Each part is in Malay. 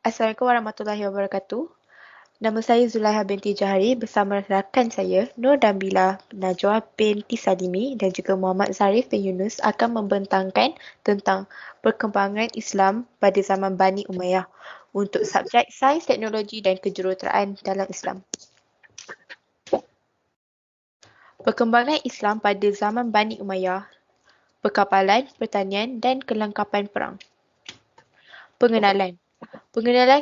Assalamualaikum warahmatullahi wabarakatuh. Nama saya Zulaiha binti Johari bersama rakan saya Nur Dambila Najwa binti Salimi dan juga Muhammad Zarif bin Yunus akan membentangkan tentang perkembangan Islam pada zaman Bani Umayyah untuk subjek Sains, Teknologi dan Kejuruteraan dalam Islam. Perkembangan Islam pada zaman Bani Umayyah, perkapalan, pertanian dan kelengkapan perang. Pengenalan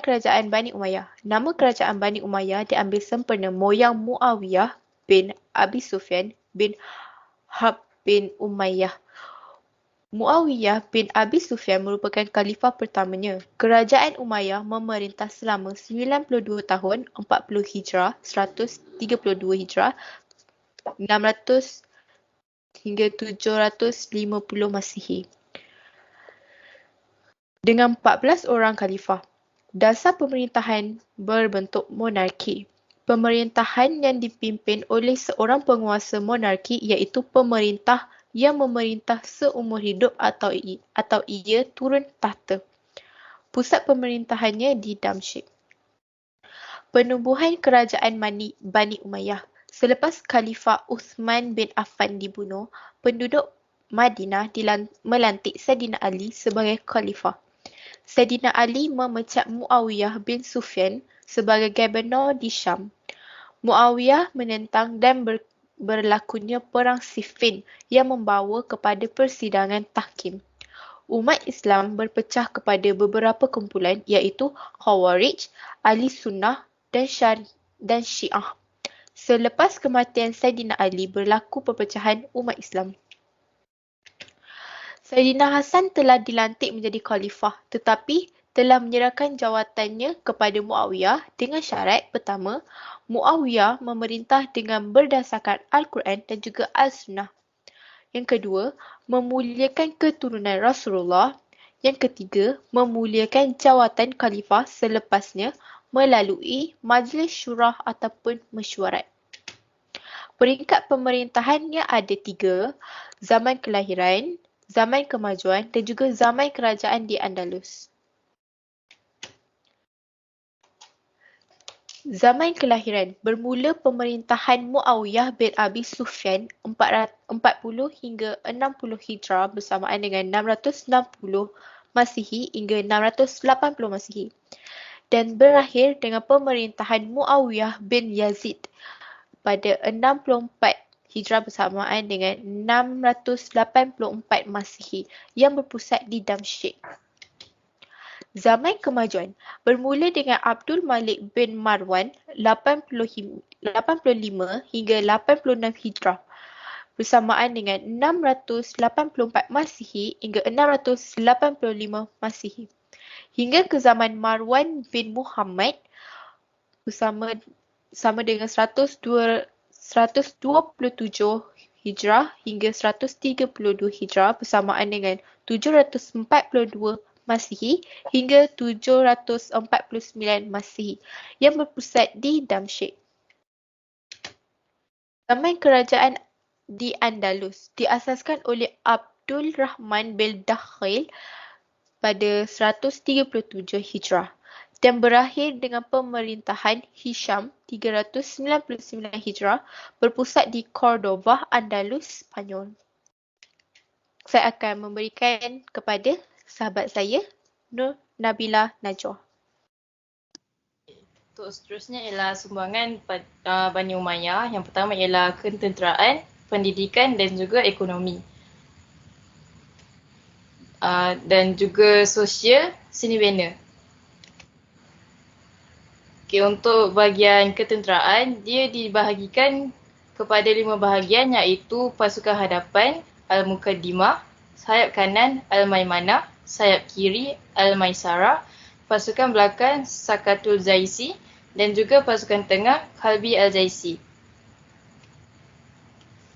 kerajaan Bani Umayyah. Nama kerajaan Bani Umayyah diambil sempena moyang Muawiyah bin Abi Sufyan bin Harb bin Umayyah. Muawiyah bin Abi Sufyan merupakan khalifah pertamanya. Kerajaan Umayyah memerintah selama 92 tahun, 40 Hijrah, 132 Hijrah, 600 hingga 750 Masihi. Dengan 14 orang khalifah. Dasar pemerintahan berbentuk monarki. Pemerintahan yang dipimpin oleh seorang penguasa monarki iaitu pemerintah yang memerintah seumur hidup atau ia turun tahta. Pusat pemerintahannya di Damsyik. Penubuhan kerajaan Bani Umayyah. Selepas Khalifah Uthman bin Affan dibunuh, penduduk Madinah melantik Saidina Ali sebagai khalifah. Saidina Ali memecat Muawiyah bin Sufyan sebagai gubernur di Syam. Muawiyah menentang dan berlakunya Perang Siffin yang membawa kepada persidangan tahkim. Umat Islam berpecah kepada beberapa kumpulan iaitu Khawarij, Ahli Sunnah dan Syiah. Selepas kematian Saidina Ali berlaku perpecahan umat Islam. Saidina Hasan telah dilantik menjadi khalifah tetapi telah menyerahkan jawatannya kepada Muawiyah dengan syarat pertama, Muawiyah memerintah dengan berdasarkan Al-Quran dan juga Al-Sunnah. Yang kedua, memuliakan keturunan Rasulullah. Yang ketiga, memuliakan jawatan khalifah selepasnya melalui majlis syurah ataupun mesyuarat. Peringkat pemerintahannya ada 3, zaman kelahiran, zaman kemajuan dan juga zaman kerajaan di Andalus. Zaman kelahiran bermula pemerintahan Muawiyah bin Abi Sufyan 40 hingga 60 Hijrah bersamaan dengan 660 Masihi hingga 680 Masihi dan berakhir dengan pemerintahan Muawiyah bin Yazid pada 64 Hijrah bersamaan dengan 684 Masihi yang berpusat di Damsyik. Zaman kemajuan bermula dengan Abdul Malik bin Marwan 85 hingga 86 Hijrah bersamaan dengan 684 Masihi hingga 685 Masihi. Hingga ke zaman Marwan bin Muhammad sama dengan 127 Hijrah hingga 132 Hijrah bersamaan dengan 742 Masihi hingga 749 Masihi yang berpusat di Damsyik. Zaman kerajaan di Andalus diasaskan oleh Abdul Rahman bin Dakhil pada 137 Hijrah dan berakhir dengan pemerintahan Hisham 399 Hijrah berpusat di Cordova, Andalus, Spanyol. Saya akan memberikan kepada sahabat saya, Nur Nabila Najwa. Untuk seterusnya ialah sumbangan Bani Umayyah. Yang pertama ialah ketenteraan, pendidikan dan juga ekonomi. Dan juga sosial, seni bina. Okay, untuk bahagian ketenteraan, dia dibahagikan kepada 5 bahagian iaitu pasukan hadapan, Al-Muqaddimah, sayap kanan, Al-Maimanah, sayap kiri, Al-Maisarah, pasukan belakang, Sakatul Zaisi dan juga pasukan tengah, Kalbi Al-Zaisi.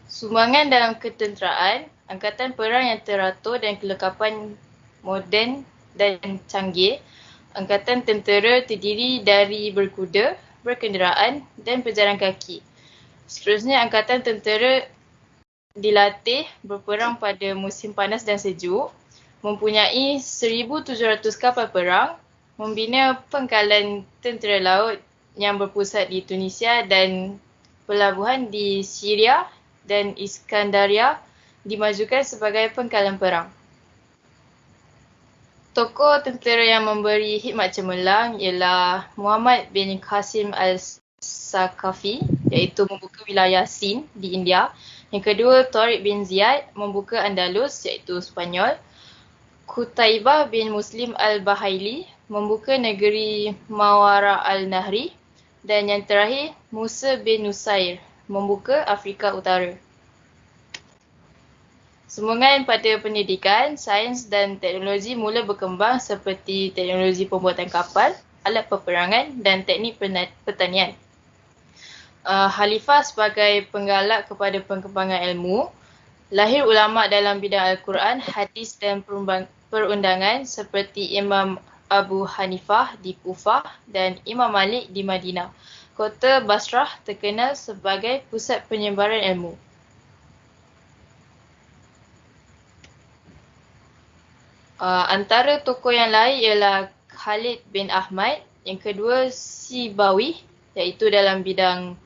Sumbangan dalam ketenteraan, angkatan perang yang teratur dan kelengkapan moden dan canggih. Angkatan tentera terdiri dari berkuda, berkenderaan dan berjalan kaki. Seterusnya, angkatan tentera dilatih berperang pada musim panas dan sejuk, mempunyai 1,700 kapal perang, membina pangkalan tentera laut yang berpusat di Tunisia dan pelabuhan di Syria dan Iskandaria dimajukan sebagai pangkalan perang. Tokoh tentera yang memberi khidmat cemerlang ialah Muhammad bin Qasim al-Saqafi, iaitu membuka wilayah Sind di India. Yang kedua, Tariq bin Ziyad membuka Andalus, iaitu Spanyol. Qutaibah bin Muslim al-Bahaili membuka negeri Mawara al-Nahri. Dan yang terakhir, Musa bin Nusair membuka Afrika Utara. Sumbangan pada pendidikan, sains dan teknologi mula berkembang seperti teknologi pembuatan kapal, alat peperangan dan teknik pertanian. Khalifah sebagai penggalak kepada perkembangan ilmu, lahir ulama dalam bidang Al-Quran, hadis dan perundangan seperti Imam Abu Hanifah di Kufah dan Imam Malik di Madinah. Kota Basrah terkenal sebagai pusat penyebaran ilmu. Antara tokoh yang lain ialah Khalid bin Ahmad, yang kedua Sibawi iaitu dalam bidang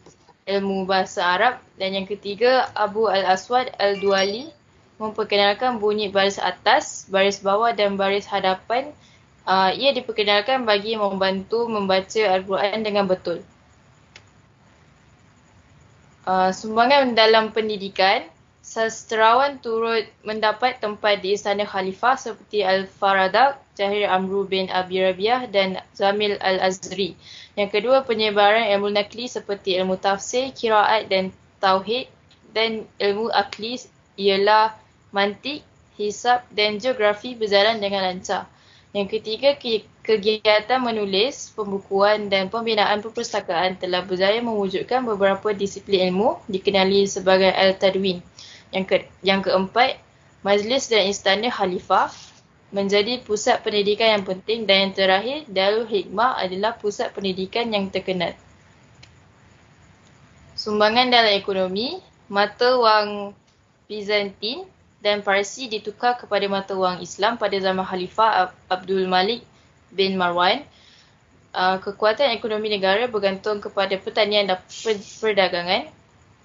ilmu bahasa Arab, dan yang ketiga Abu al-Aswad al-Duali memperkenalkan bunyi baris atas, baris bawah dan baris hadapan. Ia diperkenalkan bagi membantu membaca Al-Quran dengan betul. Sumbangan dalam pendidikan, sastrawan turut mendapat tempat di Istana Khalifah seperti Al-Faradak, Jahir Amru bin Abi Rabiah dan Zamil Al-Azri. Yang kedua, penyebaran ilmu nakli seperti ilmu tafsir, qiraat dan tauhid, dan ilmu akli ialah mantik, hisab dan geografi berjalan dengan lancar. Yang ketiga, kegiatan menulis, pembukuan dan pembinaan perpustakaan telah berjaya mewujudkan beberapa disiplin ilmu dikenali sebagai Al-Tadwin. Yang keempat, majlis dan istana Khalifah menjadi pusat pendidikan yang penting, dan yang terakhir, Darul Hikmah adalah pusat pendidikan yang terkenal. Sumbangan dalam ekonomi, mata wang Bizantin dan Parsi ditukar kepada mata wang Islam pada zaman Khalifah Abdul Malik bin Marwan. Kekuatan ekonomi negara bergantung kepada pertanian dan perdagangan,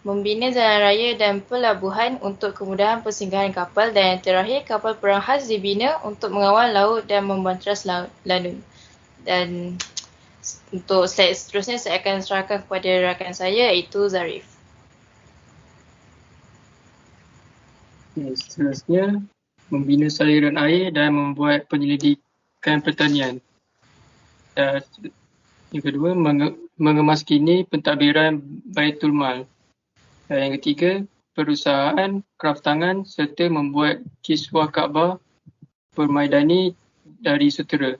membina jalan raya dan pelabuhan untuk kemudahan persinggahan kapal, dan yang terakhir, kapal perang khas dibina untuk mengawal laut dan membantras lanun. Dan untuk slide seterusnya saya akan serahkan kepada rakan saya, iaitu Zarif. Seterusnya, membina saluran air dan membuat penyelidikan pertanian. Dan yang kedua, mengemaskini pentadbiran Baitul Mal. Dan yang ketiga, perusahaan kraftangan serta membuat kiswah Kaabah permaidani dari sutera.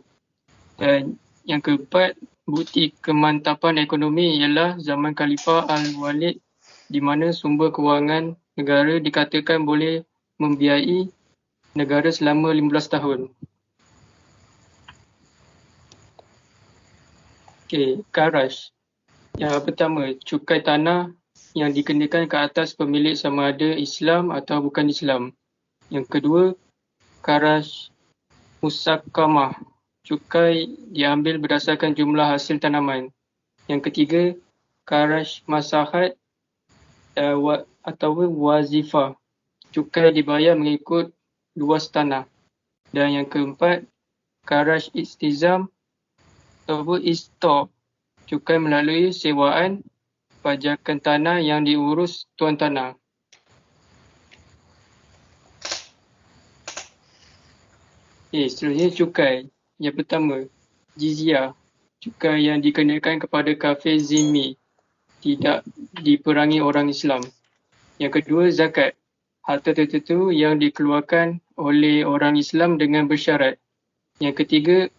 Dan yang keempat, bukti kemantapan ekonomi ialah zaman Khalifah Al-Walid, di mana sumber kewangan negara dikatakan boleh membiayai negara selama 15 tahun. Okey, Kharaj. Yang pertama, cukai tanah yang dikenakan ke atas pemilik sama ada Islam atau bukan Islam. Yang kedua, Kharaj Musakamah. Cukai diambil berdasarkan jumlah hasil tanaman. Yang ketiga, Kharaj Masahat atau Wazifah. Cukai dibayar mengikut luas tanah. Dan yang keempat, Kharaj Istizam atau Istor. Cukai melalui sewaan pajakan tanah yang diurus tuan tanah. Seterusnya cukai. Yang pertama, jizyah. Cukai yang dikenakan kepada kafir zimmi, tidak diperangi orang Islam. Yang kedua, zakat. Harta tertentu yang dikeluarkan oleh orang Islam dengan bersyarat. Yang ketiga,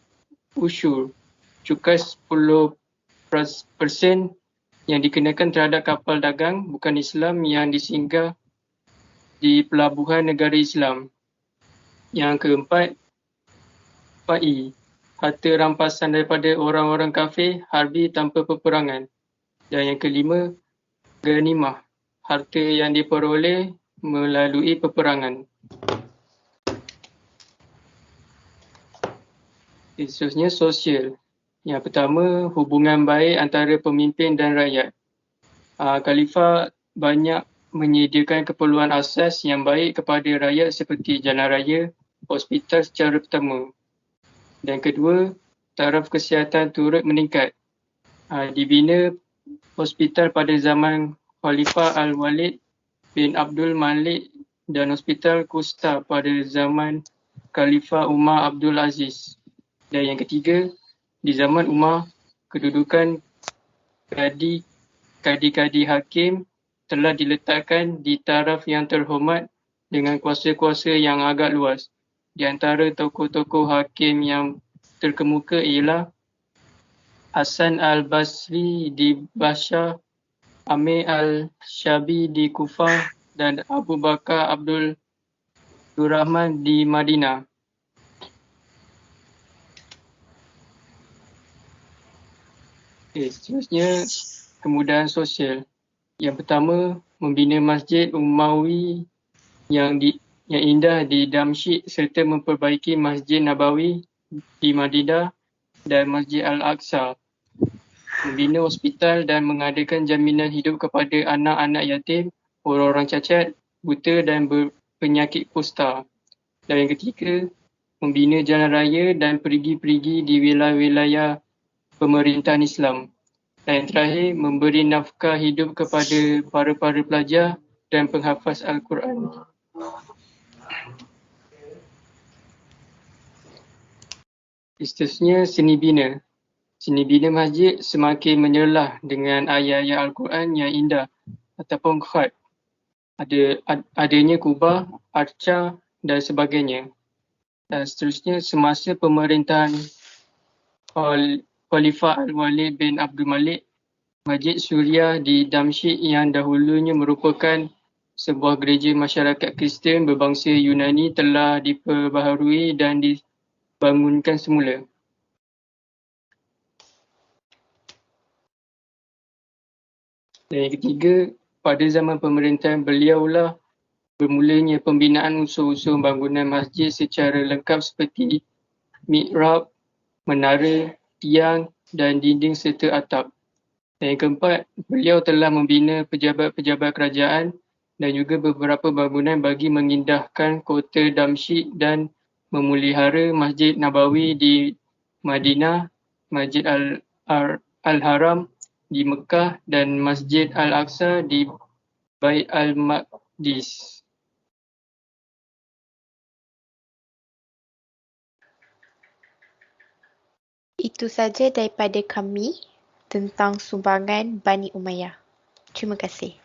usyur. Cukai 10% yang dikenakan terhadap kapal dagang bukan Islam yang disinggah di pelabuhan negara Islam. Yang keempat, fa'i. Harta rampasan daripada orang-orang kafir harbi tanpa peperangan. Dan yang kelima, ghanimah. Harta yang diperoleh melalui peperangan. Seterusnya sosial. Yang pertama, hubungan baik antara pemimpin dan rakyat. Khalifah banyak menyediakan keperluan asas yang baik kepada rakyat seperti jalan raya, hospital secara pertama. Dan kedua, taraf kesihatan turut meningkat. Dibina hospital pada zaman Khalifah Al-Walid bin Abdul Malik dan Hospital Qusta pada zaman Khalifah Umar Abdul Aziz. Dan yang ketiga, di zaman Umar, kedudukan kadi-kadi hakim telah diletakkan di taraf yang terhormat dengan kuasa-kuasa yang agak luas. Di antara tokoh-tokoh hakim yang terkemuka ialah Hasan Al-Basri di Basra, Amir Al-Syabi di Kufah dan Abu Bakar Abdul Rahman di Madinah. Seterusnya, kemudahan sosial. Yang pertama, membina Masjid Umawi yang indah di Damsyik serta memperbaiki Masjid Nabawi di Madinah dan Masjid Al-Aqsa. Membina hospital dan mengadakan jaminan hidup kepada anak-anak yatim, orang-orang cacat, buta dan berpenyakit kusta. Dan yang ketiga, membina jalan raya dan perigi-perigi di wilayah-wilayah pemerintahan Islam. Dan yang terakhir, memberi nafkah hidup kepada para pelajar dan penghafaz Al-Quran. Seterusnya, seni bina. Seni bina masjid semakin menyerlah dengan ayat-ayat Al-Quran yang indah ataupun khat. Adanya kubah, arca dan sebagainya. Dan seterusnya, semasa pemerintahan Khalifah Al-Walid bin Abdul Malik, Masjid Suria di Damsyik yang dahulunya merupakan sebuah gereja masyarakat Kristian berbangsa Yunani telah diperbaharui dan dibangunkan semula. Dan yang ketiga, pada zaman pemerintahan beliaulah bermulanya pembinaan unsur-unsur bangunan masjid secara lengkap seperti mihrab, menara, tiang dan dinding serta atap. Dan yang keempat, beliau telah membina pejabat-pejabat kerajaan dan juga beberapa bangunan bagi mengindahkan kota Damsyik dan memelihara Masjid Nabawi di Madinah, Masjid Al-Haram di Mekah dan Masjid Al-Aqsa di Bait Al-Maqdis. Itu saja daripada kami tentang sumbangan Bani Umayyah. Terima kasih.